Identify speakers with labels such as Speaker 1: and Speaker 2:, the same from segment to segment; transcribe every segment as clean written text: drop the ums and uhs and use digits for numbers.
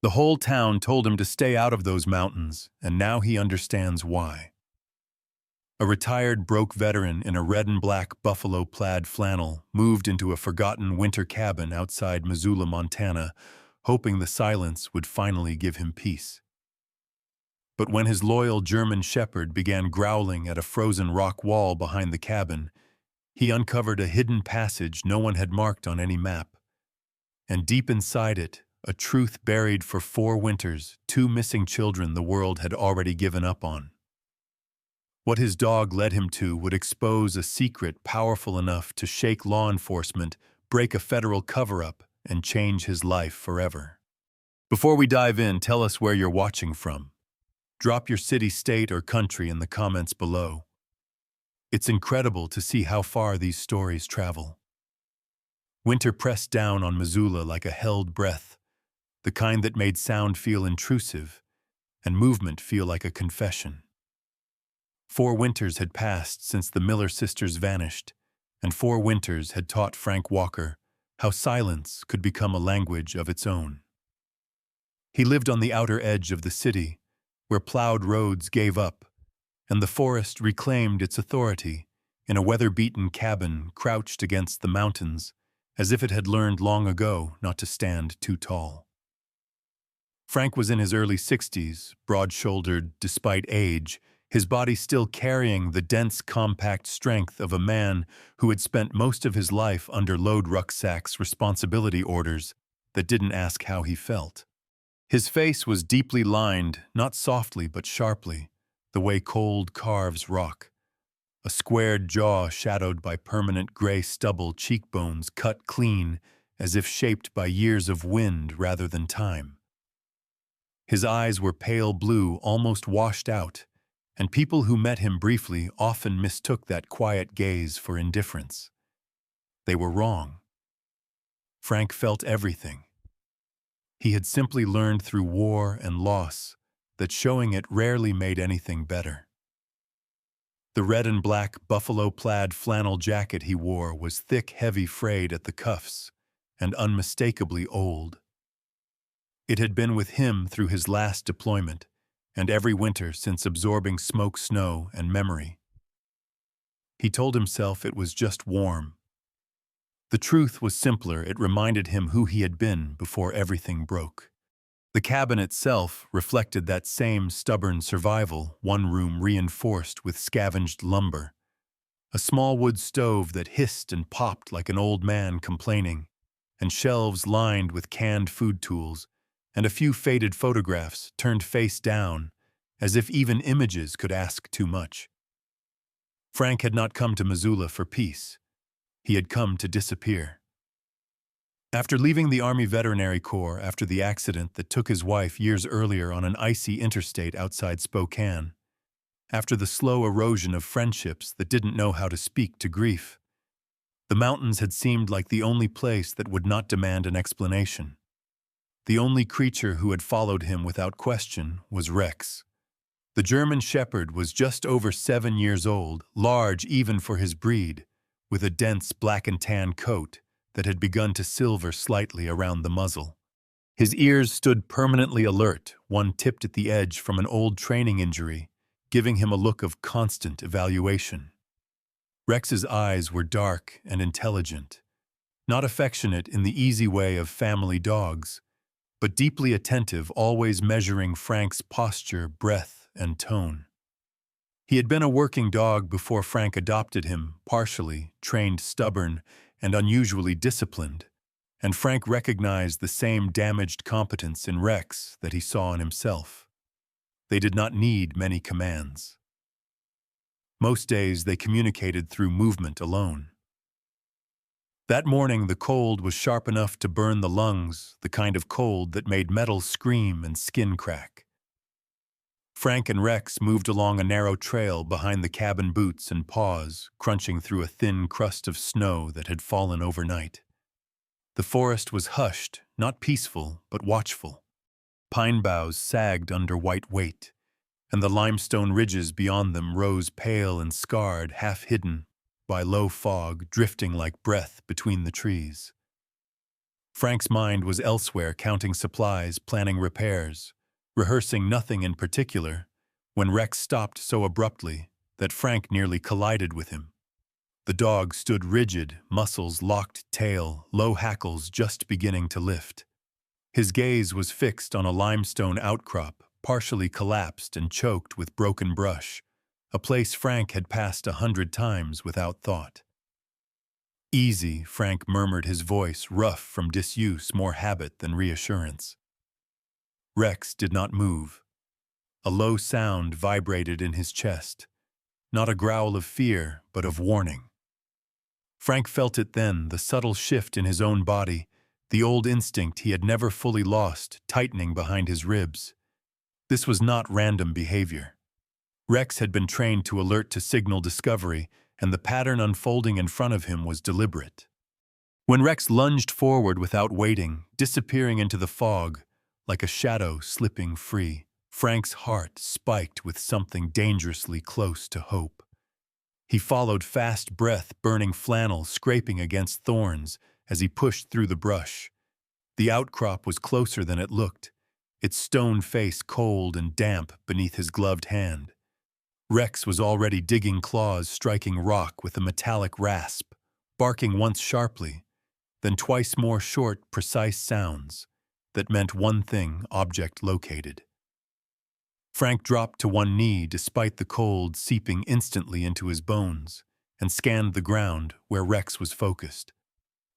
Speaker 1: The whole town told him to stay out of those mountains, and now he understands why. A retired broke veteran in a red and black buffalo plaid flannel moved into a forgotten winter cabin outside Missoula, Montana, hoping the silence would finally give him peace. But when his loyal German shepherd began growling at a frozen rock wall behind the cabin, he uncovered a hidden passage no one had marked on any map. And deep inside it, a truth buried for 4 winters, 2 missing children the world had already given up on. What his dog led him to would expose a secret powerful enough to shake law enforcement, break a federal cover-up, and change his life forever. Before we dive in, tell us where you're watching from. Drop your city, state, or country in the comments below. It's incredible to see how far these stories travel. Winter pressed down on Missoula like a held breath, the kind that made sound feel intrusive and movement feel like a confession. 4 winters had passed since the Miller sisters vanished, and 4 winters had taught Frank Walker how silence could become a language of its own. He lived on the outer edge of the city, where plowed roads gave up, and the forest reclaimed its authority in a weather-beaten cabin crouched against the mountains, as if it had learned long ago not to stand too tall. Frank was in his early 60s, broad-shouldered despite age, his body still carrying the dense, compact strength of a man who had spent most of his life under load rucksacks' responsibility orders that didn't ask how he felt. His face was deeply lined, not softly but sharply, the way cold carves rock. A squared jaw shadowed by permanent gray stubble, cheekbones cut clean as if shaped by years of wind rather than time. His eyes were pale blue, almost washed out, and people who met him briefly often mistook that quiet gaze for indifference. They were wrong. Frank felt everything. He had simply learned through war and loss that showing it rarely made anything better. The red and black buffalo plaid flannel jacket he wore was thick, heavy, frayed at the cuffs, and unmistakably old. It had been with him through his last deployment, and every winter since absorbing smoke, snow, and memory. He told himself it was just warm. The truth was simpler. It reminded him who he had been before everything broke. The cabin itself reflected that same stubborn survival, one room reinforced with scavenged lumber. A small wood stove that hissed and popped like an old man complaining, and shelves lined with canned food tools, and a few faded photographs turned face down, as if even images could ask too much. Frank had not come to Missoula for peace. He had come to disappear. After leaving the Army Veterinary Corps after the accident that took his wife years earlier on an icy interstate outside Spokane, after the slow erosion of friendships that didn't know how to speak to grief, the mountains had seemed like the only place that would not demand an explanation. The only creature who had followed him without question was Rex. The German shepherd was just over 7 years old, large even for his breed, with a dense black and tan coat that had begun to silver slightly around the muzzle. His ears stood permanently alert, one tipped at the edge from an old training injury, giving him a look of constant evaluation. Rex's eyes were dark and intelligent, not affectionate in the easy way of family dogs, but deeply attentive, always measuring Frank's posture, breath, and tone. He had been a working dog before Frank adopted him, partially, trained stubborn, and unusually disciplined, and Frank recognized the same damaged competence in Rex that he saw in himself. They did not need many commands. Most days they communicated through movement alone. That morning the cold was sharp enough to burn the lungs, the kind of cold that made metal scream and skin crack. Frank and Rex moved along a narrow trail behind the cabin boots and paws, crunching through a thin crust of snow that had fallen overnight. The forest was hushed, not peaceful, but watchful. Pine boughs sagged under white weight, and the limestone ridges beyond them rose pale and scarred, half hidden by low fog drifting like breath between the trees. Frank's mind was elsewhere, counting supplies, planning repairs, rehearsing nothing in particular, when Rex stopped so abruptly that Frank nearly collided with him. The dog stood rigid, muscles locked, tail, low hackles just beginning to lift. His gaze was fixed on a limestone outcrop, partially collapsed and choked with broken brush, a place Frank had passed 100 times without thought. "Easy," Frank murmured, his voice rough from disuse, more habit than reassurance. Rex did not move. A low sound vibrated in his chest, not a growl of fear, but of warning. Frank felt it then, the subtle shift in his own body, the old instinct he had never fully lost, tightening behind his ribs. This was not random behavior. Rex had been trained to alert to signal discovery, and the pattern unfolding in front of him was deliberate. When Rex lunged forward without waiting, disappearing into the fog, like a shadow slipping free, Frank's heart spiked with something dangerously close to hope. He followed, fast breath, burning flannel scraping against thorns as he pushed through the brush. The outcrop was closer than it looked, its stone face cold and damp beneath his gloved hand. Rex was already digging claws, striking rock with a metallic rasp, barking once sharply, then twice more short, precise sounds that meant one thing: object located. Frank dropped to one knee despite the cold seeping instantly into his bones and scanned the ground where Rex was focused.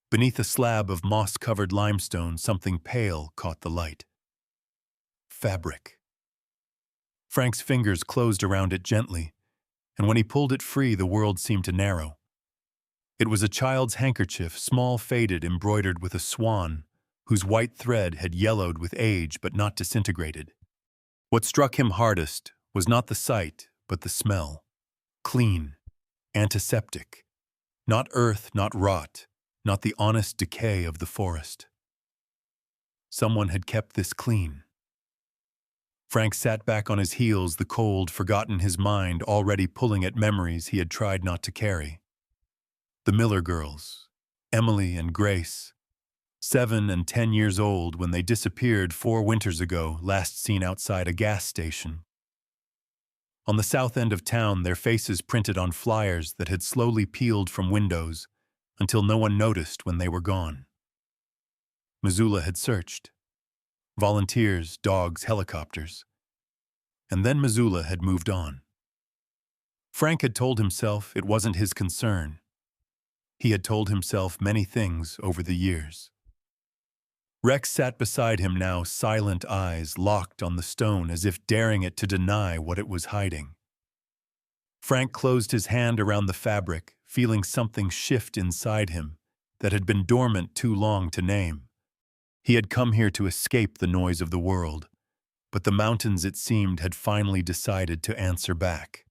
Speaker 1: Beneath a slab of moss-covered limestone, something pale caught the light. Fabric. Frank's fingers closed around it gently, and when he pulled it free, the world seemed to narrow. It was a child's handkerchief, small, faded, embroidered with a swan, whose white thread had yellowed with age but not disintegrated. What struck him hardest was not the sight, but the smell. Clean, antiseptic. Not earth, not rot, not the honest decay of the forest. Someone had kept this clean. Frank sat back on his heels, the cold forgotten, his mind already pulling at memories he had tried not to carry. The Miller girls, Emily and Grace, 7 and 10 years old when they disappeared 4 winters ago, last seen outside a gas station. On the south end of town, their faces printed on flyers that had slowly peeled from windows until no one noticed when they were gone. Missoula had searched. Volunteers, dogs, helicopters. And then Missoula had moved on. Frank had told himself it wasn't his concern. He had told himself many things over the years. Rex sat beside him now, silent eyes locked on the stone as if daring it to deny what it was hiding. Frank closed his hand around the fabric, feeling something shift inside him that had been dormant too long to name. He had come here to escape the noise of the world, but the mountains, it seemed, had finally decided to answer back.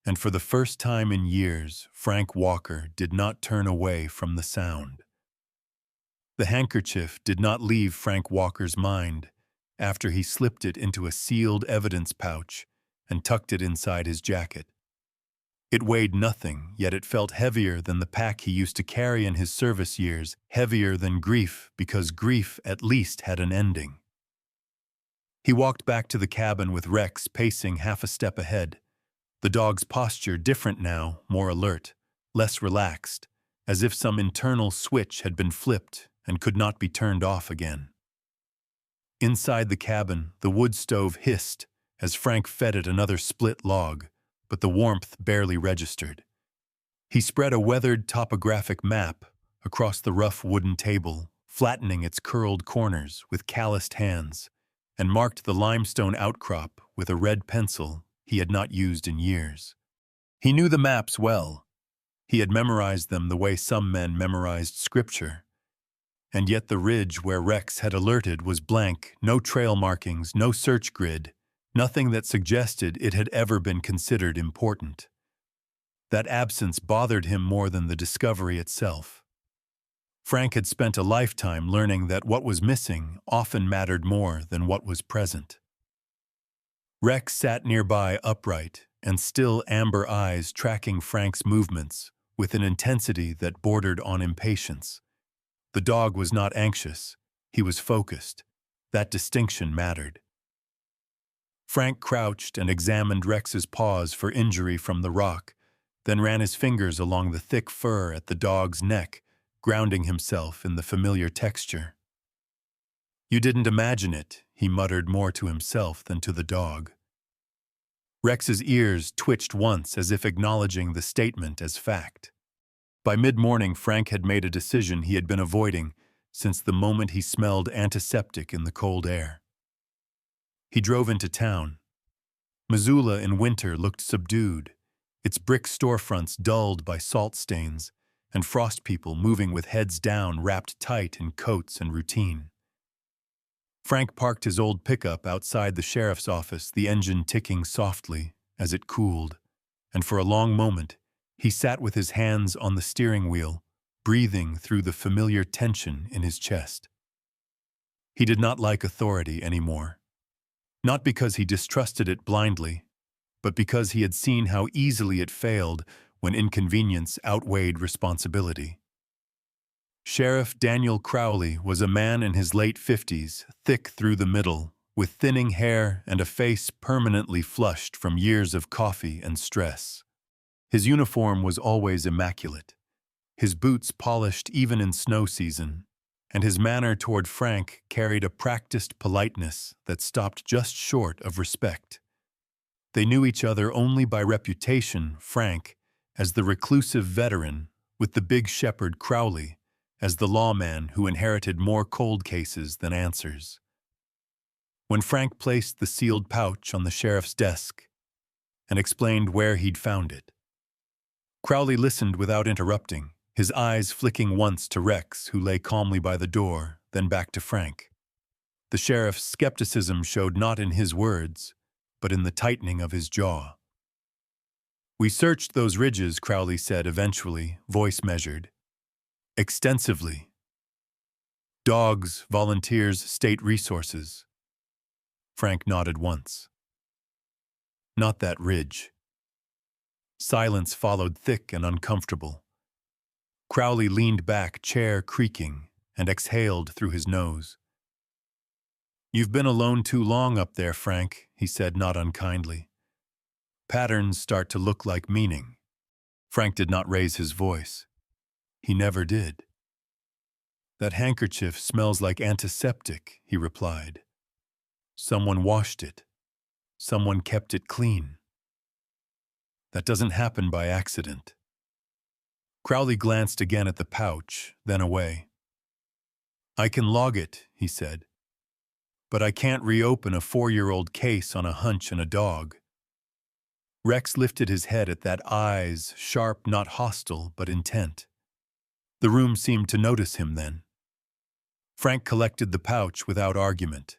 Speaker 1: And for the first time in years, Frank Walker did not turn away from the sound. The handkerchief did not leave Frank Walker's mind after he slipped it into a sealed evidence pouch and tucked it inside his jacket. It weighed nothing, yet it felt heavier than the pack he used to carry in his service years, heavier than grief, because grief at least had an ending. He walked back to the cabin with Rex pacing half a step ahead, the dog's posture different now, more alert, less relaxed, as if some internal switch had been flipped and could not be turned off again. Inside the cabin, the wood stove hissed as Frank fed it another split log, but the warmth barely registered. He spread a weathered topographic map across the rough wooden table, flattening its curled corners with calloused hands, and marked the limestone outcrop with a red pencil he had not used in years. He knew the maps well. He had memorized them the way some men memorized scripture. And yet the ridge where Rex had alerted was blank, no trail markings, no search grid, nothing that suggested it had ever been considered important. That absence bothered him more than the discovery itself. Frank had spent a lifetime learning that what was missing often mattered more than what was present. Rex sat nearby, upright, and still amber eyes tracking Frank's movements with an intensity that bordered on impatience. The dog was not anxious. He was focused. That distinction mattered. Frank crouched and examined Rex's paws for injury from the rock, then ran his fingers along the thick fur at the dog's neck, grounding himself in the familiar texture. "You didn't imagine it," he muttered more to himself than to the dog. Rex's ears twitched once as if acknowledging the statement as fact. By mid-morning, Frank had made a decision he had been avoiding since the moment he smelled antiseptic in the cold air. He drove into town. Missoula in winter looked subdued, its brick storefronts dulled by salt stains, and frost people moving with heads down wrapped tight in coats and routine. Frank parked his old pickup outside the sheriff's office, the engine ticking softly as it cooled, and for a long moment he sat with his hands on the steering wheel, breathing through the familiar tension in his chest. He did not like authority anymore. Not because he distrusted it blindly, but because he had seen how easily it failed when inconvenience outweighed responsibility. Sheriff Daniel Crowley was a man in his late 50s, thick through the middle, with thinning hair and a face permanently flushed from years of coffee and stress. His uniform was always immaculate, his boots polished even in snow season, and his manner toward Frank carried a practiced politeness that stopped just short of respect. They knew each other only by reputation, Frank as the reclusive veteran, with the big shepherd Crowley as the lawman who inherited more cold cases than answers. When Frank placed the sealed pouch on the sheriff's desk and explained where he'd found it, Crowley listened without interrupting, his eyes flicking once to Rex, who lay calmly by the door, then back to Frank. The sheriff's skepticism showed not in his words, but in the tightening of his jaw. "We searched those ridges," Crowley said eventually, voice measured. "Extensively. Dogs, volunteers, state resources." Frank nodded once. "Not that ridge." Silence followed, thick and uncomfortable. Crowley leaned back, chair creaking, and exhaled through his nose. "You've been alone too long up there, Frank," he said not unkindly. "Patterns start to look like meaning." Frank did not raise his voice. He never did. "That handkerchief smells like antiseptic," he replied. "Someone washed it. Someone kept it clean. That doesn't happen by accident." Crowley glanced again at the pouch, then away. "I can log it," he said. "But I can't reopen a 4-year-old case on a hunch and a dog." Rex lifted his head at that, eyes sharp, not hostile, but intent. The room seemed to notice him then. Frank collected the pouch without argument.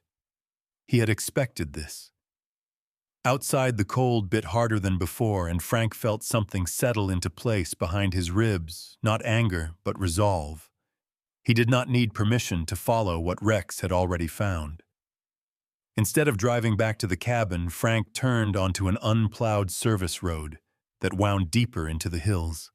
Speaker 1: He had expected this. Outside, the cold bit harder than before, and Frank felt something settle into place behind his ribs, not anger, but resolve. He did not need permission to follow what Rex had already found. Instead of driving back to the cabin, Frank turned onto an unplowed service road that wound deeper into the hills.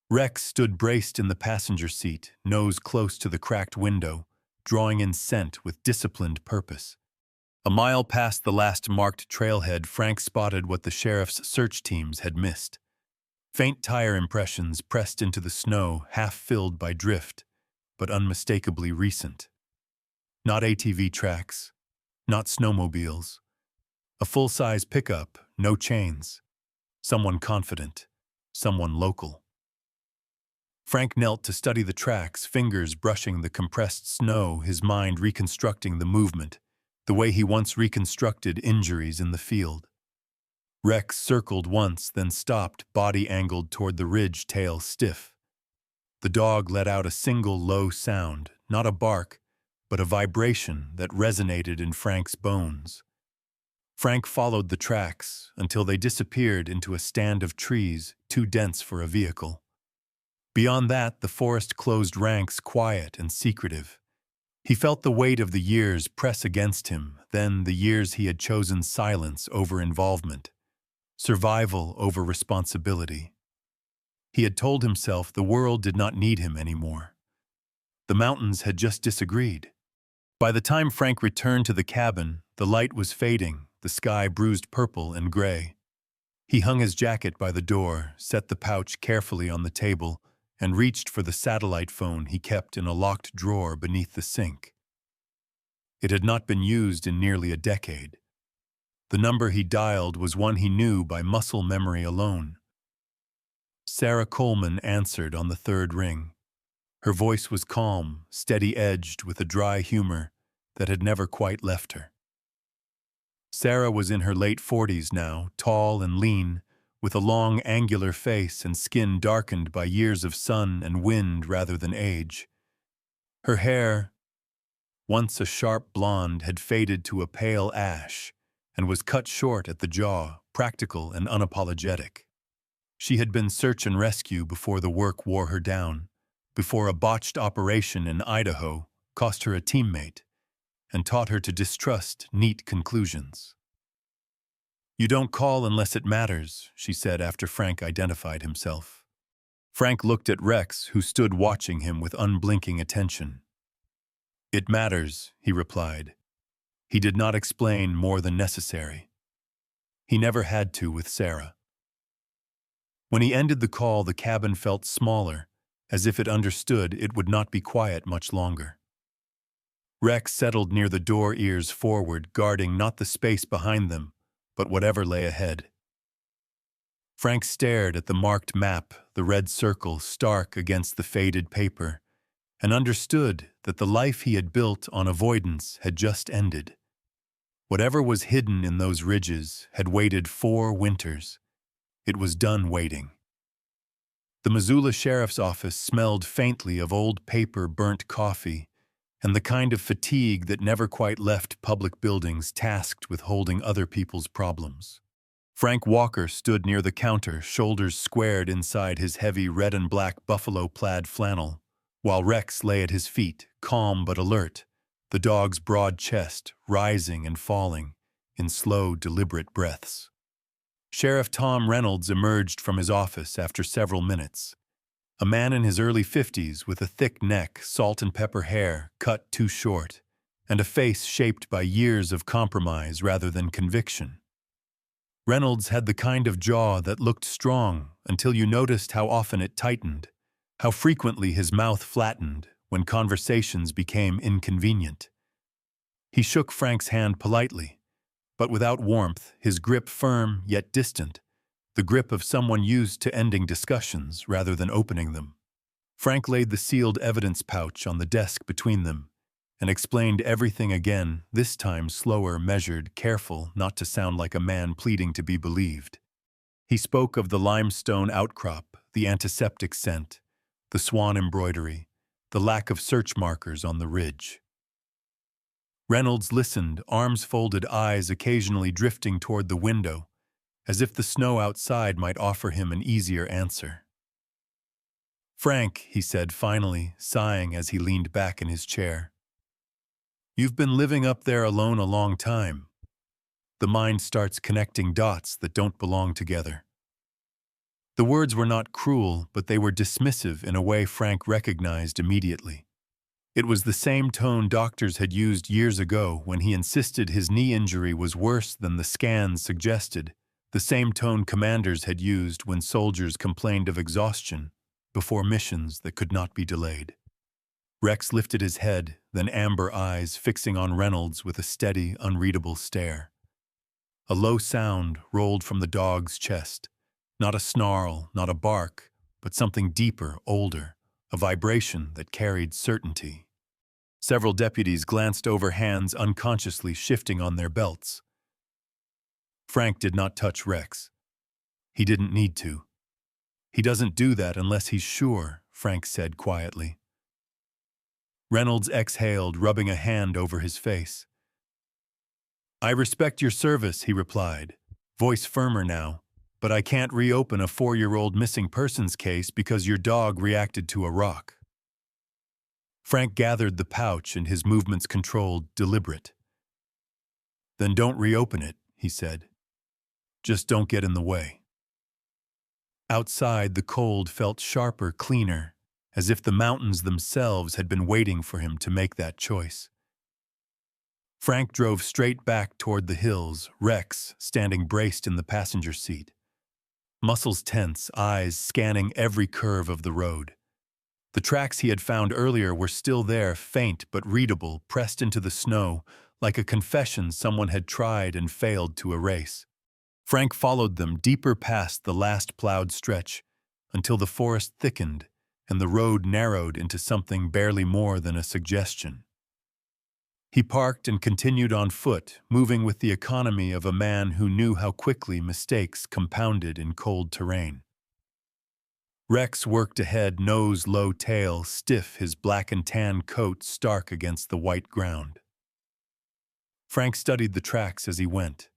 Speaker 1: Rex stood braced in the passenger seat, nose close to the cracked window, drawing in scent with disciplined purpose. A mile past the last marked trailhead, Frank spotted what the sheriff's search teams had missed. Faint tire impressions pressed into the snow, half filled by drift, but unmistakably recent. Not ATV tracks, not snowmobiles. A full-size pickup, no chains. Someone confident, someone local. Frank knelt to study the tracks, fingers brushing the compressed snow, his mind reconstructing the movement, the way he once reconstructed injuries in the field. Rex circled once, then stopped, body angled toward the ridge, tail stiff. The dog let out a single low sound, not a bark, but a vibration that resonated in Frank's bones. Frank followed the tracks until they disappeared into a stand of trees too dense for a vehicle. Beyond that, the forest closed ranks, quiet and secretive. He felt the weight of the years press against him, then the years he had chosen silence over involvement, survival over responsibility. He had told himself the world did not need him anymore. The mountains had just disagreed. By the time Frank returned to the cabin, the light was fading, the sky bruised purple and gray. He hung his jacket by the door, set the pouch carefully on the table, and reached for the satellite phone he kept in a locked drawer beneath the sink. It had not been used in nearly a decade. The number he dialed was one he knew by muscle memory alone. Sarah Coleman answered on the third ring. Her voice was calm, steady-edged with a dry humor that had never quite left her. Sarah was in her late 40s now, tall and lean, with a long, angular face and skin darkened by years of sun and wind rather than age. Her hair, once a sharp blonde, had faded to a pale ash and was cut short at the jaw, practical and unapologetic. She had been search and rescue before the work wore her down, before a botched operation in Idaho cost her a teammate and taught her to distrust neat conclusions. "You don't call unless it matters," she said after Frank identified himself. Frank looked at Rex, who stood watching him with unblinking attention. "It matters," he replied. He did not explain more than necessary. He never had to with Sarah. When he ended the call, the cabin felt smaller, as if it understood it would not be quiet much longer. Rex settled near the door, ears forward, guarding not the space behind them, but whatever lay ahead. Frank stared at the marked map, the red circle stark against the faded paper, and understood that the life he had built on avoidance had just ended. Whatever was hidden in those ridges had waited 4 winters. It was done waiting. The Missoula Sheriff's Office smelled faintly of old paper, burnt coffee, and the kind of fatigue that never quite left public buildings tasked with holding other people's problems. Frank Walker stood near the counter, shoulders squared inside his heavy red and black buffalo plaid flannel, while Rex lay at his feet, calm but alert, the dog's broad chest rising and falling in slow, deliberate breaths. Sheriff Tom Reynolds emerged from his office after several minutes. A man in his early 50s with a thick neck, salt and pepper hair cut too short, and a face shaped by years of compromise rather than conviction. Reynolds had the kind of jaw that looked strong until you noticed how often it tightened, how frequently his mouth flattened when conversations became inconvenient. He shook Frank's hand politely, but without warmth, his grip firm yet distant, the grip of someone used to ending discussions rather than opening them. Frank laid the sealed evidence pouch on the desk between them and explained everything again, this time slower, measured, careful not to sound like a man pleading to be believed. He spoke of the limestone outcrop, the antiseptic scent, the swan embroidery, the lack of search markers on the ridge. Reynolds listened, arms folded, eyes occasionally drifting toward the window, as if the snow outside might offer him an easier answer. "Frank," he said finally, sighing as he leaned back in his chair, "you've been living up there alone a long time. The mind starts connecting dots that don't belong together." The words were not cruel, but they were dismissive in a way Frank recognized immediately. It was the same tone doctors had used years ago when he insisted his knee injury was worse than the scans suggested, the same tone commanders had used when soldiers complained of exhaustion before missions that could not be delayed. Rex lifted his head, then amber eyes fixing on Reynolds with a steady, unreadable stare. A low sound rolled from the dog's chest, not a snarl, not a bark, but something deeper, older, a vibration that carried certainty. Several deputies glanced over, hands unconsciously shifting on their belts. Frank did not touch Rex. He didn't need to. "He doesn't do that unless he's sure," Frank said quietly. Reynolds exhaled, rubbing a hand over his face. "I respect your service," he replied, voice firmer now, "but I can't reopen a 4-year-old missing persons case because your dog reacted to a rock." Frank gathered the pouch and his movements controlled, deliberate. "Then don't reopen it," he said. "Just don't get in the way." Outside, the cold felt sharper, cleaner, as if the mountains themselves had been waiting for him to make that choice. Frank drove straight back toward the hills, Rex standing braced in the passenger seat. Muscles tense, eyes scanning every curve of the road. The tracks he had found earlier were still there, faint but readable, pressed into the snow, like a confession someone had tried and failed to erase. Frank followed them deeper past the last plowed stretch, until the forest thickened and the road narrowed into something barely more than a suggestion. He parked and continued on foot, moving with the economy of a man who knew how quickly mistakes compounded in cold terrain. Rex worked ahead, nose low, tail stiff, his black and tan coat stark against the white ground. Frank studied the tracks as he went.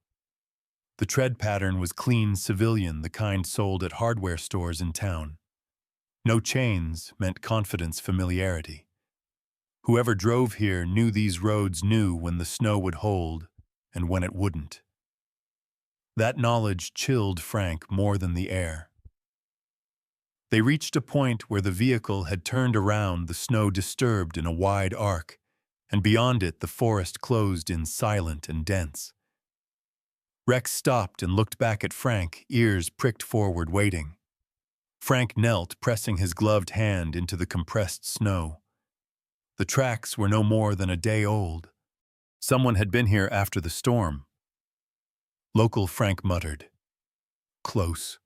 Speaker 1: The tread pattern was clean civilian, the kind sold at hardware stores in town. No chains meant confidence, familiarity. Whoever drove here knew these roads, knew when the snow would hold and when it wouldn't. That knowledge chilled Frank more than the air. They reached a point where the vehicle had turned around, the snow disturbed in a wide arc, and beyond it the forest closed in, silent and dense. Rex stopped and looked back at Frank, ears pricked forward, waiting. Frank knelt, pressing his gloved hand into the compressed snow. The tracks were no more than a day old. Someone had been here after the storm. Local, Frank muttered. Close.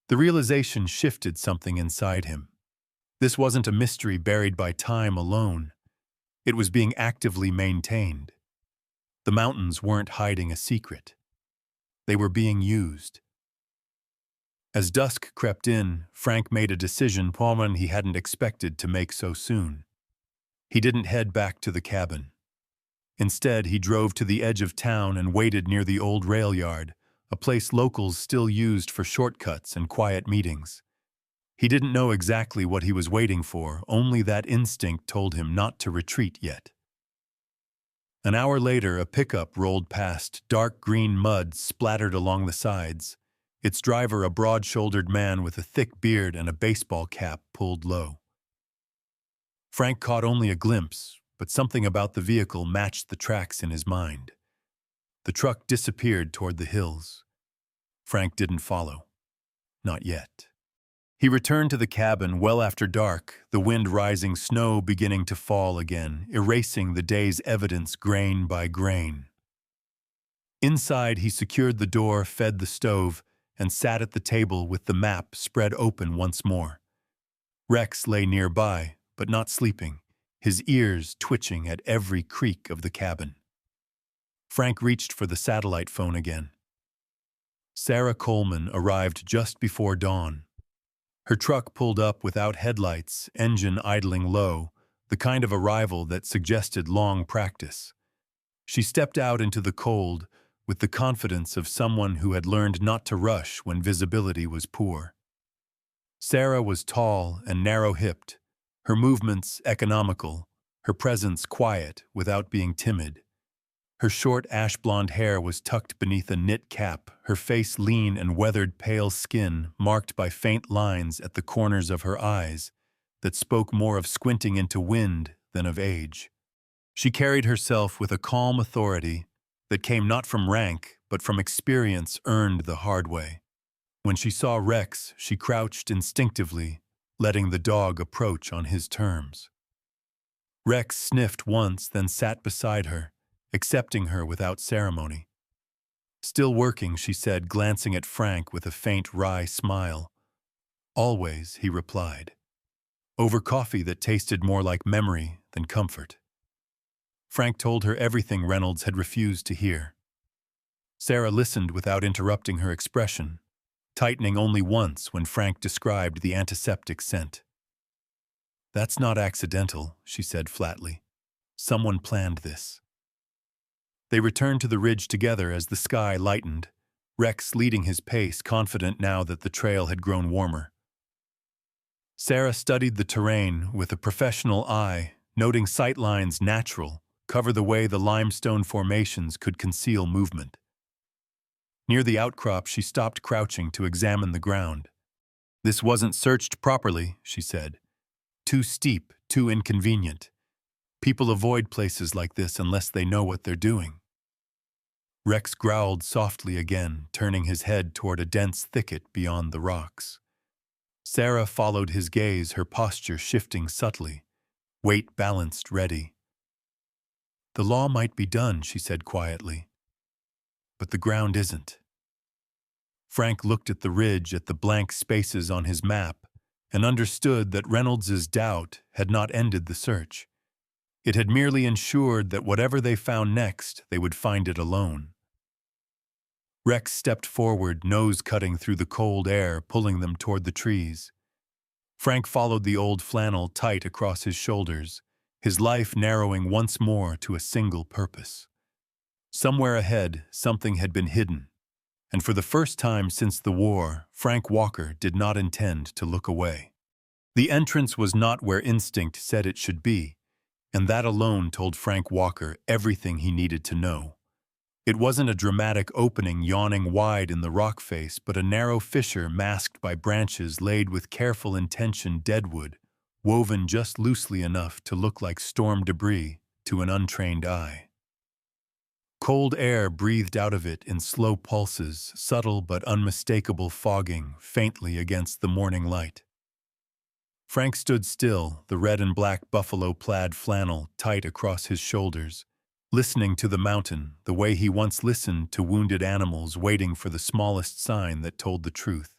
Speaker 1: The realization shifted something inside him. This wasn't a mystery buried by time alone. It was being actively maintained. The mountains weren't hiding a secret. They were being used. As dusk crept in, Frank made a decision, one he hadn't expected to make so soon. He didn't head back to the cabin. Instead, he drove to the edge of town and waited near the old rail yard, a place locals still used for shortcuts and quiet meetings. He didn't know exactly what he was waiting for, only that instinct told him not to retreat yet. An hour later, a pickup rolled past, dark green mud splattered along the sides. Its driver, a broad-shouldered man with a thick beard and a baseball cap pulled low. Frank caught only a glimpse, but something about the vehicle matched the tracks in his mind. The truck disappeared toward the hills. Frank didn't follow. Not yet. He returned to the cabin well after dark, the wind rising, snow beginning to fall again, erasing the day's evidence grain by grain. Inside, he secured the door, fed the stove, and sat at the table with the map spread open once more. Rex lay nearby, but not sleeping, his ears twitching at every creak of the cabin. Frank reached for the satellite phone again. Sarah Coleman arrived just before dawn. Her truck pulled up without headlights, engine idling low, the kind of arrival that suggested long practice. She stepped out into the cold with the confidence of someone who had learned not to rush when visibility was poor. Sarah was tall and narrow-hipped, her movements economical, her presence quiet without being timid. Her short ash-blonde hair was tucked beneath a knit cap, her face lean and weathered, pale skin marked by faint lines at the corners of her eyes that spoke more of squinting into wind than of age. She carried herself with a calm authority that came not from rank but from experience earned the hard way. When she saw Rex, she crouched instinctively, letting the dog approach on his terms. Rex sniffed once, then sat beside her, accepting her without ceremony. Still working, she said, glancing at Frank with a faint, wry smile. Always, he replied. Over coffee that tasted more like memory than comfort. Frank told her everything Reynolds had refused to hear. Sarah listened without interrupting her expression, tightening only once when Frank described the antiseptic scent. That's not accidental, she said flatly. Someone planned this. They returned to the ridge together as the sky lightened, Rex leading his pace, confident now that the trail had grown warmer. Sarah studied the terrain with a professional eye, noting sightlines natural, cover the way the limestone formations could conceal movement. Near the outcrop, she stopped crouching to examine the ground. This wasn't searched properly, she said. Too steep, too inconvenient. People avoid places like this unless they know what they're doing. Rex growled softly again, turning his head toward a dense thicket beyond the rocks. Sarah followed his gaze, her posture shifting subtly, weight balanced, ready. "The law might be done," she said quietly, "but the ground isn't." Frank looked at the ridge, at the blank spaces on his map, and understood that Reynolds's doubt had not ended the search. It had merely ensured that whatever they found next, they would find it alone. Rex stepped forward, nose cutting through the cold air, pulling them toward the trees. Frank followed the old flannel tight across his shoulders, his life narrowing once more to a single purpose. Somewhere ahead, something had been hidden, and for the first time since the war, Frank Walker did not intend to look away. The entrance was not where instinct said it should be, and that alone told Frank Walker everything he needed to know. It wasn't a dramatic opening yawning wide in the rock face, but a narrow fissure masked by branches laid with careful intention deadwood, woven just loosely enough to look like storm debris to an untrained eye. Cold air breathed out of it in slow pulses, subtle but unmistakable fogging faintly against the morning light. Frank stood still, the red and black buffalo plaid flannel tight across his shoulders, listening to the mountain the way he once listened to wounded animals waiting for the smallest sign that told the truth.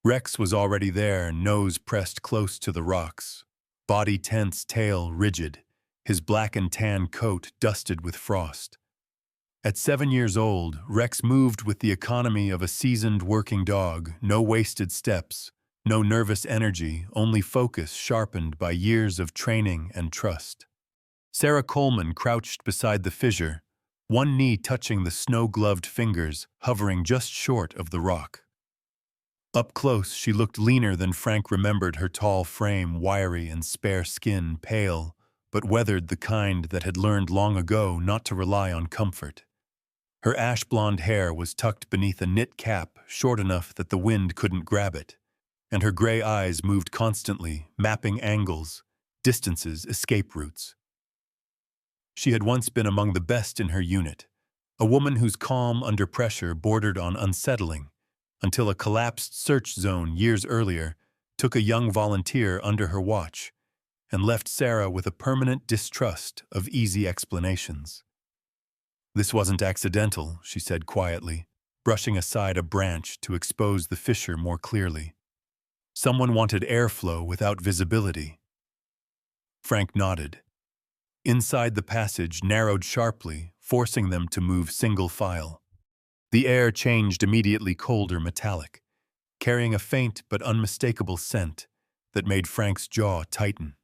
Speaker 1: Rex was already there, nose pressed close to the rocks, body tense, tail rigid, his black and tan coat dusted with frost. At 7 years old, Rex moved with the economy of a seasoned working dog, no wasted steps, no nervous energy, only focus sharpened by years of training and trust. Sarah Coleman crouched beside the fissure, one knee touching the snow-gloved fingers, hovering just short of the rock. Up close, she looked leaner than Frank remembered, her tall frame wiry and spare skin pale, but weathered, the kind that had learned long ago not to rely on comfort. Her ash-blonde hair was tucked beneath a knit cap short enough that the wind couldn't grab it, and her gray eyes moved constantly, mapping angles, distances, escape routes. She had once been among the best in her unit, a woman whose calm under pressure bordered on unsettling, until a collapsed search zone years earlier took a young volunteer under her watch and left Sarah with a permanent distrust of easy explanations. "This wasn't accidental," she said quietly, brushing aside a branch to expose the fissure more clearly. "Someone wanted airflow without visibility." Frank nodded. Inside, the passage narrowed sharply, forcing them to move single file. The air changed immediately colder, metallic, carrying a faint but unmistakable scent that made Frank's jaw tighten.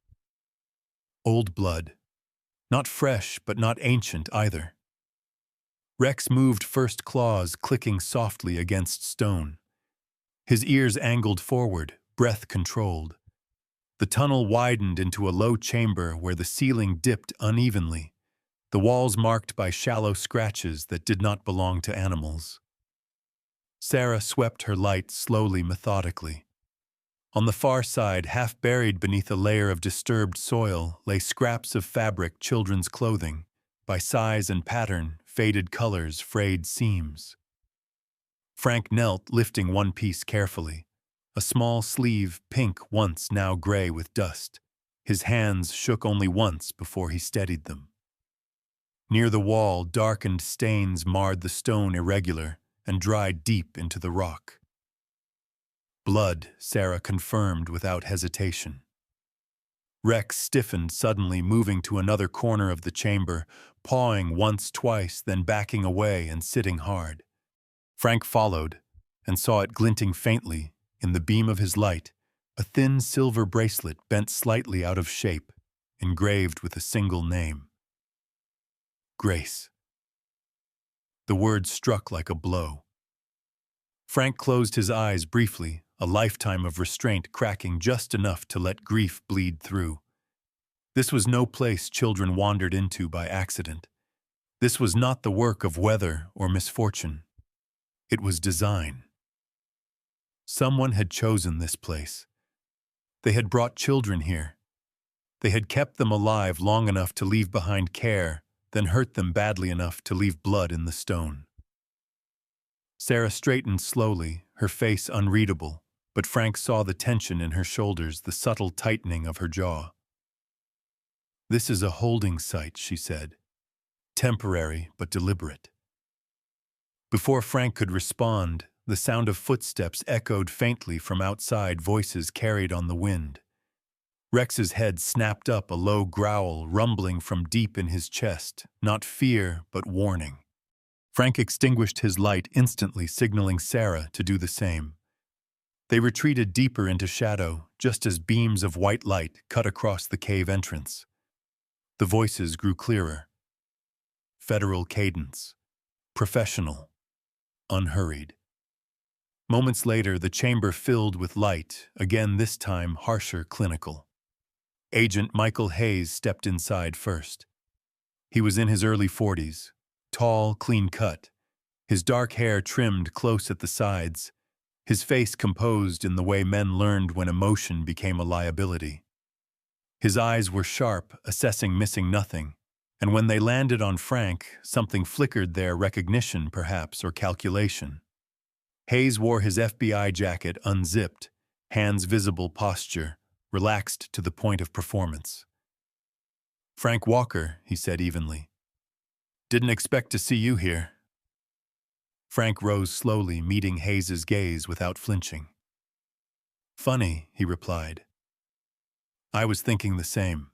Speaker 1: Old blood. Not fresh, but not ancient either. Rex moved first, claws clicking softly against stone. His ears angled forward, breath controlled. The tunnel widened into a low chamber where the ceiling dipped unevenly, the walls marked by shallow scratches that did not belong to animals. Sarah swept her light slowly, methodically. On the far side, half buried beneath a layer of disturbed soil, lay scraps of fabric, children's clothing, by size and pattern, faded colors, frayed seams. Frank knelt, lifting one piece carefully. A small sleeve, pink once, now gray with dust. His hands shook only once before he steadied them. Near the wall, darkened stains marred the stone irregular and dried deep into the rock. Blood, Sarah confirmed without hesitation. Rex stiffened suddenly, moving to another corner of the chamber, pawing once, twice, then backing away and sitting hard. Frank followed and saw it glinting faintly in the beam of his light, a thin silver bracelet bent slightly out of shape, engraved with a single name. Grace. The word struck like a blow. Frank closed his eyes briefly, a lifetime of restraint cracking just enough to let grief bleed through. This was no place children wandered into by accident. This was not the work of weather or misfortune. It was design. Someone had chosen this place. They had brought children here. They had kept them alive long enough to leave behind care, then hurt them badly enough to leave blood in the stone. Sarah straightened slowly, her face unreadable, but Frank saw the tension in her shoulders, the subtle tightening of her jaw. "This is a holding site," she said. "Temporary, but deliberate." Before Frank could respond, the sound of footsteps echoed faintly from outside, voices carried on the wind. Rex's head snapped up, a low growl rumbling from deep in his chest, not fear, but warning. Frank extinguished his light instantly, signaling Sarah to do the same. They retreated deeper into shadow, just as beams of white light cut across the cave entrance. The voices grew clearer. Federal cadence. Professional. Unhurried. Moments later, the chamber filled with light, again this time harsher, clinical. Agent Michael Hayes stepped inside first. He was in his early 40s, tall, clean-cut, his dark hair trimmed close at the sides, his face composed in the way men learned when emotion became a liability. His eyes were sharp, assessing missing nothing, and when they landed on Frank, something flickered there, recognition perhaps, or calculation. Hayes wore his FBI jacket unzipped, hands visible, posture relaxed to the point of performance. "Frank Walker," he said evenly. "Didn't expect to see you here." Frank rose slowly, meeting Hayes's gaze without flinching. "Funny," he replied. "I was thinking the same."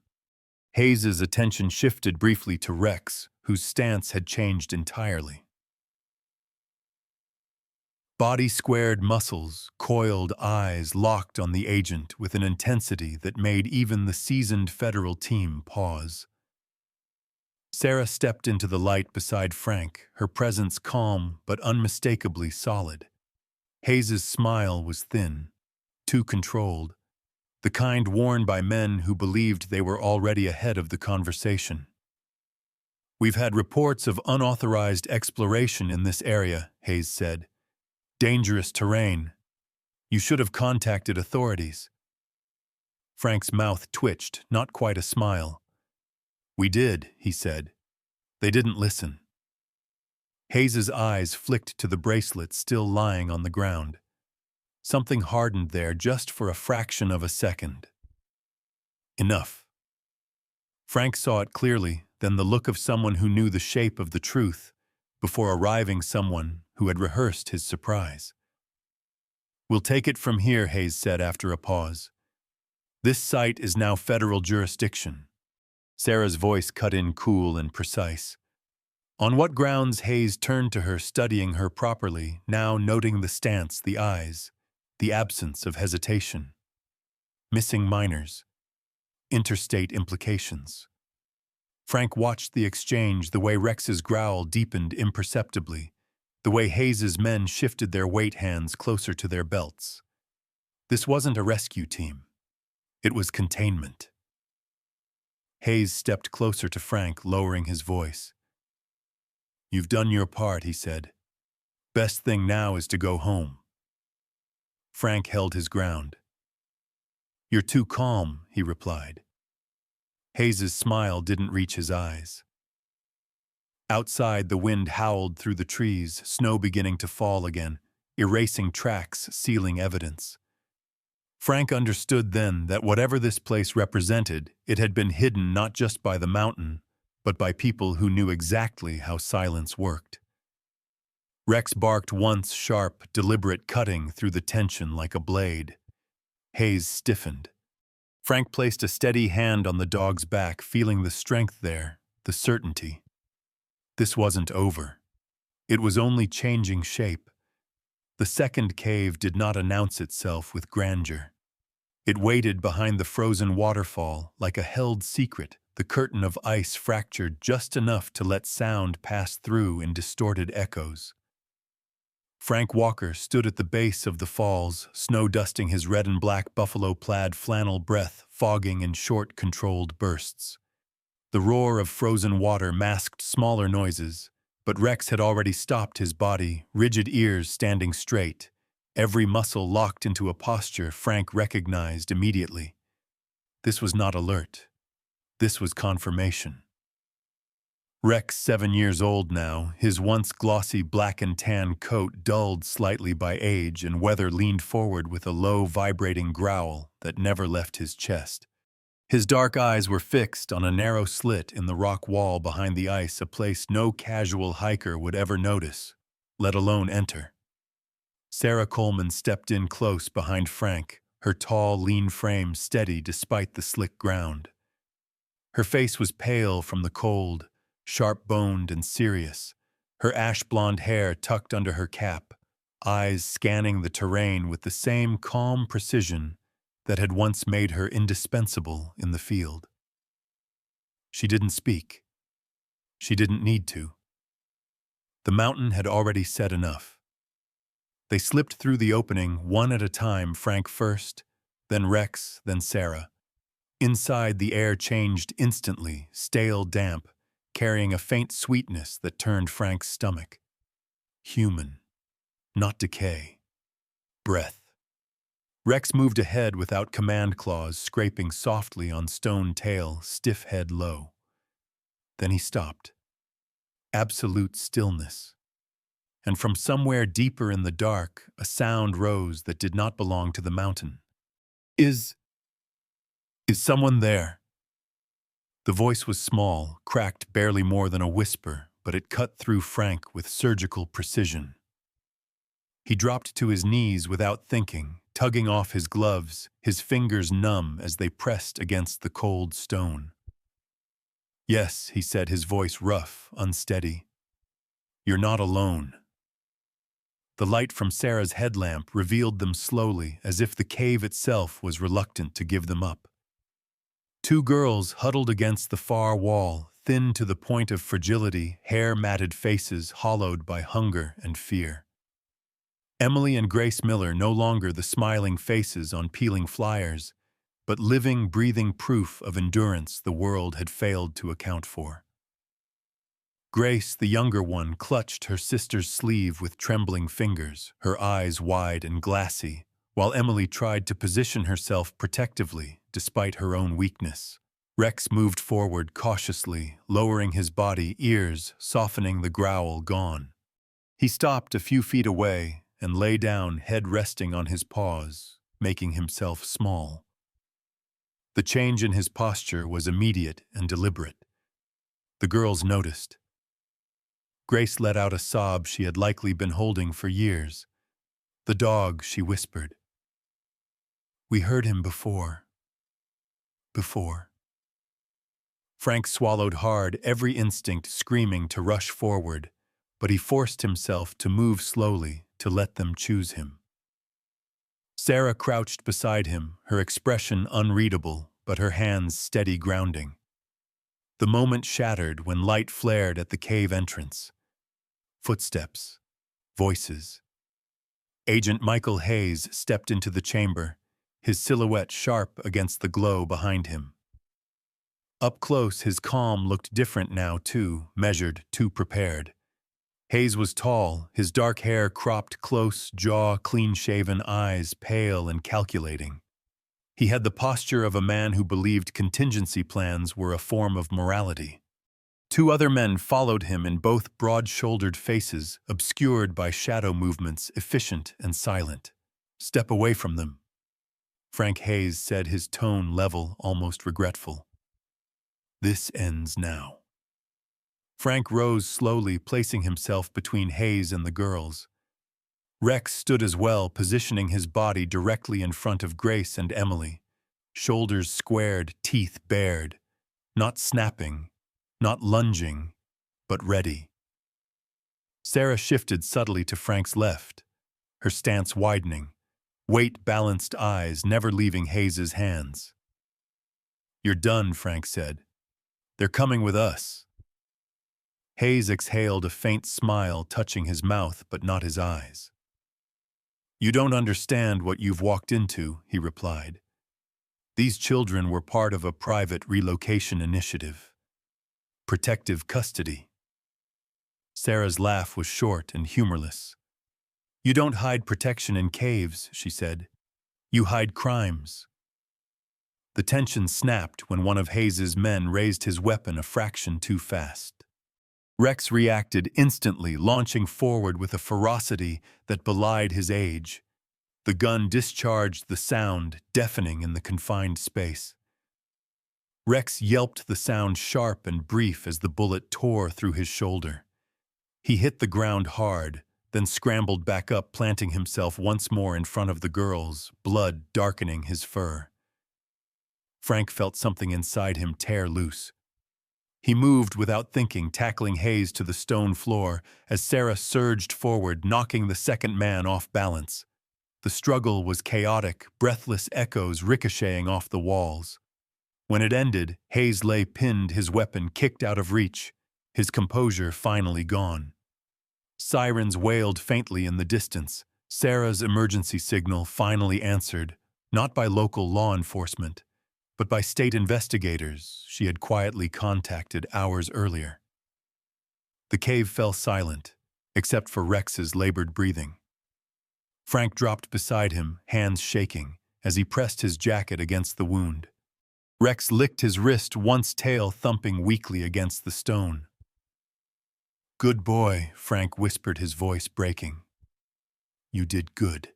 Speaker 1: Hayes's attention shifted briefly to Rex, whose stance had changed entirely. Body squared, muscles, coiled eyes locked on the agent with an intensity that made even the seasoned federal team pause. Sarah stepped into the light beside Frank, her presence calm but unmistakably solid. Hayes's smile was thin, too controlled, the kind worn by men who believed they were already ahead of the conversation. "We've had reports of unauthorized exploration in this area," Hayes said. "Dangerous terrain. You should have contacted authorities." Frank's mouth twitched, not quite a smile. "We did," he said. "They didn't listen." Hayes's eyes flicked to the bracelet still lying on the ground. Something hardened there just for a fraction of a second. Enough. Frank saw it clearly, then the look of someone who knew the shape of the truth, before arriving someone who had rehearsed his surprise. "We'll take it from here," Hayes said after a pause. "This site is now federal jurisdiction." Sarah's voice cut in cool and precise. "On what grounds?" Hayes turned to her, studying her properly, now noting the stance, the eyes, the absence of hesitation. "Missing minors. Interstate implications." Frank watched the exchange, the way Rex's growl deepened imperceptibly, the way Hayes's men shifted their weight hands closer to their belts. This wasn't a rescue team. It was containment. Hayes stepped closer to Frank, lowering his voice. "You've done your part," he said. "Best thing now is to go home." Frank held his ground. "You're too calm," he replied. Hayes's smile didn't reach his eyes. Outside, the wind howled through the trees, snow beginning to fall again, erasing tracks, sealing evidence. Frank understood then that whatever this place represented, it had been hidden not just by the mountain, but by people who knew exactly how silence worked. Rex barked once, sharp, deliberate, cutting through the tension like a blade. Hayes stiffened. Frank placed a steady hand on the dog's back, feeling the strength there, the certainty. This wasn't over. It was only changing shape. The second cave did not announce itself with grandeur. It waited behind the frozen waterfall like a held secret, the curtain of ice fractured just enough to let sound pass through in distorted echoes. Frank Walker stood at the base of the falls, snow dusting his red and black buffalo-plaid flannel breath, fogging in short, controlled bursts. The roar of frozen water masked smaller noises, but Rex had already stopped, his body, rigid ears standing straight, every muscle locked into a posture Frank recognized immediately. This was not alert. This was confirmation. Rex, 7 years old now, his once glossy black and tan coat dulled slightly by age, and Weather leaned forward with a low, vibrating growl that never left his chest. His dark eyes were fixed on a narrow slit in the rock wall behind the ice, a place no casual hiker would ever notice, let alone enter. Sarah Coleman stepped in close behind Frank, her tall, lean frame steady despite the slick ground. Her face was pale from the cold, sharp-boned and serious, her ash-blonde hair tucked under her cap, eyes scanning the terrain with the same calm precision that had once made her indispensable in the field. She didn't speak. She didn't need to. The mountain had already said enough. They slipped through the opening one at a time, Frank first, then Rex, then Sarah. Inside, the air changed instantly, stale damp, carrying a faint sweetness that turned Frank's stomach. Human, not decay. Breath. Rex moved ahead without command claws, scraping softly on stone tail, stiff head low. Then he stopped. Absolute stillness. And from somewhere deeper in the dark, a sound rose that did not belong to the mountain. Is someone there? The voice was small, cracked barely more than a whisper, but it cut through Frank with surgical precision. He dropped to his knees without thinking, tugging off his gloves, his fingers numb as they pressed against the cold stone. Yes, he said, his voice rough, unsteady. You're not alone. The light from Sarah's headlamp revealed them slowly, as if the cave itself was reluctant to give them up. Two girls huddled against the far wall, thin to the point of fragility, hair-matted faces hollowed by hunger and fear. Emily and Grace Miller, no longer the smiling faces on peeling flyers, but living, breathing proof of endurance the world had failed to account for. Grace, the younger one, clutched her sister's sleeve with trembling fingers, her eyes wide and glassy, while Emily tried to position herself protectively despite her own weakness. Rex moved forward cautiously, lowering his body, ears softening the growl gone. He stopped a few feet away and lay down, head resting on his paws, making himself small. The change in his posture was immediate and deliberate. The girls noticed. Grace let out a sob she had likely been holding for years. The dog, she whispered. We heard him before. Frank swallowed hard, every instinct screaming to rush forward, but he forced himself to move slowly, to let them choose him. Sarah crouched beside him, her expression unreadable, but her hands steady grounding. The moment shattered when light flared at the cave entrance. Footsteps. Voices. Agent Michael Hayes stepped into the chamber, his silhouette sharp against the glow behind him. Up close, his calm looked different now, too measured, too prepared. Hayes was tall, his dark hair cropped close, jaw clean-shaven, eyes pale and calculating. He had the posture of a man who believed contingency plans were a form of morality. Two other men followed him in both broad-shouldered faces, obscured by shadow movements, efficient and silent. Step away from them, Frank Hayes said, his tone level, almost regretful. This ends now. Frank rose slowly, placing himself between Hayes and the girls. Rex stood as well, positioning his body directly in front of Grace and Emily, shoulders squared, teeth bared, not snapping, not lunging, but ready. Sarah shifted subtly to Frank's left, her stance widening, weight-balanced eyes never leaving Hayes's hands. You're done, Frank said. They're coming with us. Hayes exhaled a faint smile, touching his mouth but not his eyes. You don't understand what you've walked into, he replied. These children were part of a private relocation initiative. Protective custody. Sarah's laugh was short and humorless. You don't hide protection in caves, she said. You hide crimes. The tension snapped when one of Hayes's men raised his weapon a fraction too fast. Rex reacted instantly, launching forward with a ferocity that belied his age. The gun discharged the sound, deafening in the confined space. Rex yelped, the sound sharp and brief as the bullet tore through his shoulder. He hit the ground hard, then scrambled back up, planting himself once more in front of the girls, blood darkening his fur. Frank felt something inside him tear loose. He moved without thinking, tackling Hayes to the stone floor as Sarah surged forward, knocking the second man off balance. The struggle was chaotic, breathless echoes ricocheting off the walls. When it ended, Hayes lay pinned, his weapon kicked out of reach, his composure finally gone. Sirens wailed faintly in the distance. Sarah's emergency signal finally answered, not by local law enforcement, but by state investigators she had quietly contacted hours earlier. The cave fell silent, except for Rex's labored breathing. Frank dropped beside him, hands shaking, as he pressed his jacket against the wound. Rex licked his wrist, once tail thumping weakly against the stone. "Good boy," Frank whispered, his voice breaking. "You did good."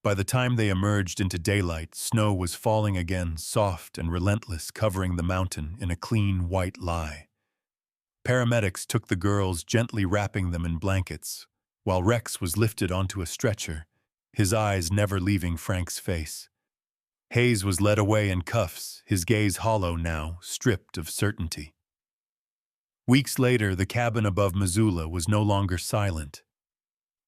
Speaker 1: By the time they emerged into daylight, snow was falling again, soft and relentless, covering the mountain in a clean white lie. Paramedics took the girls, gently wrapping them in blankets, while Rex was lifted onto a stretcher, his eyes never leaving Frank's face. Hayes was led away in cuffs, his gaze hollow now, stripped of certainty. Weeks later, the cabin above Missoula was no longer silent.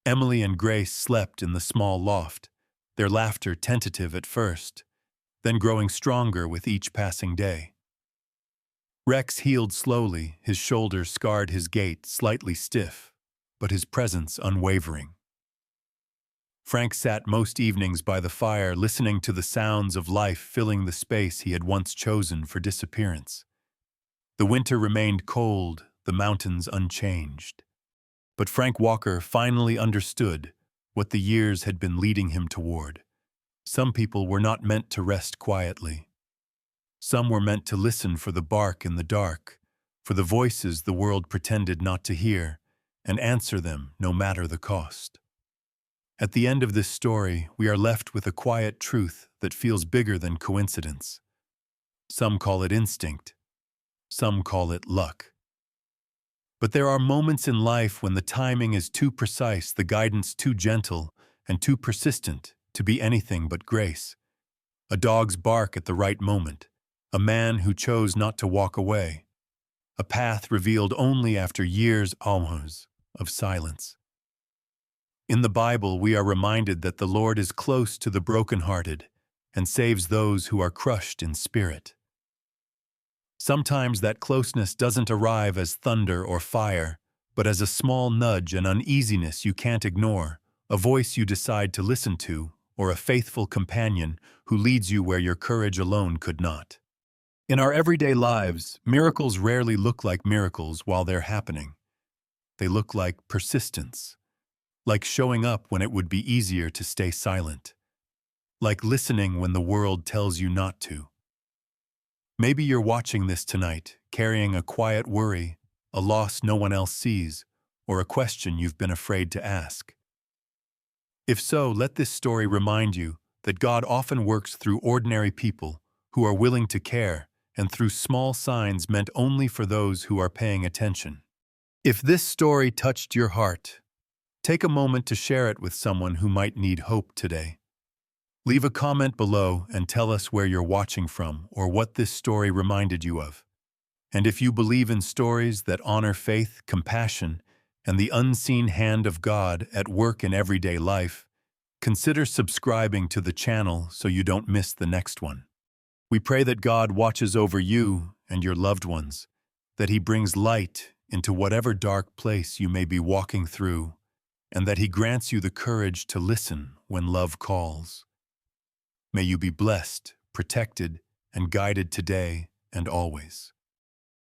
Speaker 1: Emily and Grace slept in the small loft, their laughter tentative at first, then growing stronger with each passing day. Rex healed slowly, his shoulders scarred, his gait slightly stiff, but his presence unwavering. Frank sat most evenings by the fire, listening to the sounds of life filling the space he had once chosen for disappearance. The winter remained cold, the mountains unchanged. But Frank Walker finally understood what the years had been leading him toward. Some people were not meant to rest quietly. Some were meant to listen for the bark in the dark, for the voices the world pretended not to hear, and answer them no matter the cost. At the end of this story, we are left with a quiet truth that feels bigger than coincidence. Some call it instinct. Some call it luck. But there are moments in life when the timing is too precise, the guidance too gentle, and too persistent to be anything but grace. A dog's bark at the right moment, a man who chose not to walk away, a path revealed only after years almost of silence. In the Bible, we are reminded that the Lord is close to the brokenhearted and saves those who are crushed in spirit. Sometimes that closeness doesn't arrive as thunder or fire, but as a small nudge, an uneasiness you can't ignore, a voice you decide to listen to, or a faithful companion who leads you where your courage alone could not. In our everyday lives, miracles rarely look like miracles while they're happening. They look like persistence, like showing up when it would be easier to stay silent, like listening when the world tells you not to. Maybe you're watching this tonight, carrying a quiet worry, a loss no one else sees, or a question you've been afraid to ask. If so, let this story remind you that God often works through ordinary people who are willing to care and through small signs meant only for those who are paying attention. If this story touched your heart, take a moment to share it with someone who might need hope today. Leave a comment below and tell us where you're watching from or what this story reminded you of. And if you believe in stories that honor faith, compassion, and the unseen hand of God at work in everyday life, consider subscribing to the channel so you don't miss the next one. We pray that God watches over you and your loved ones, that He brings light into whatever dark place you may be walking through, and that He grants you the courage to listen when love calls. May you be blessed, protected, and guided today and always.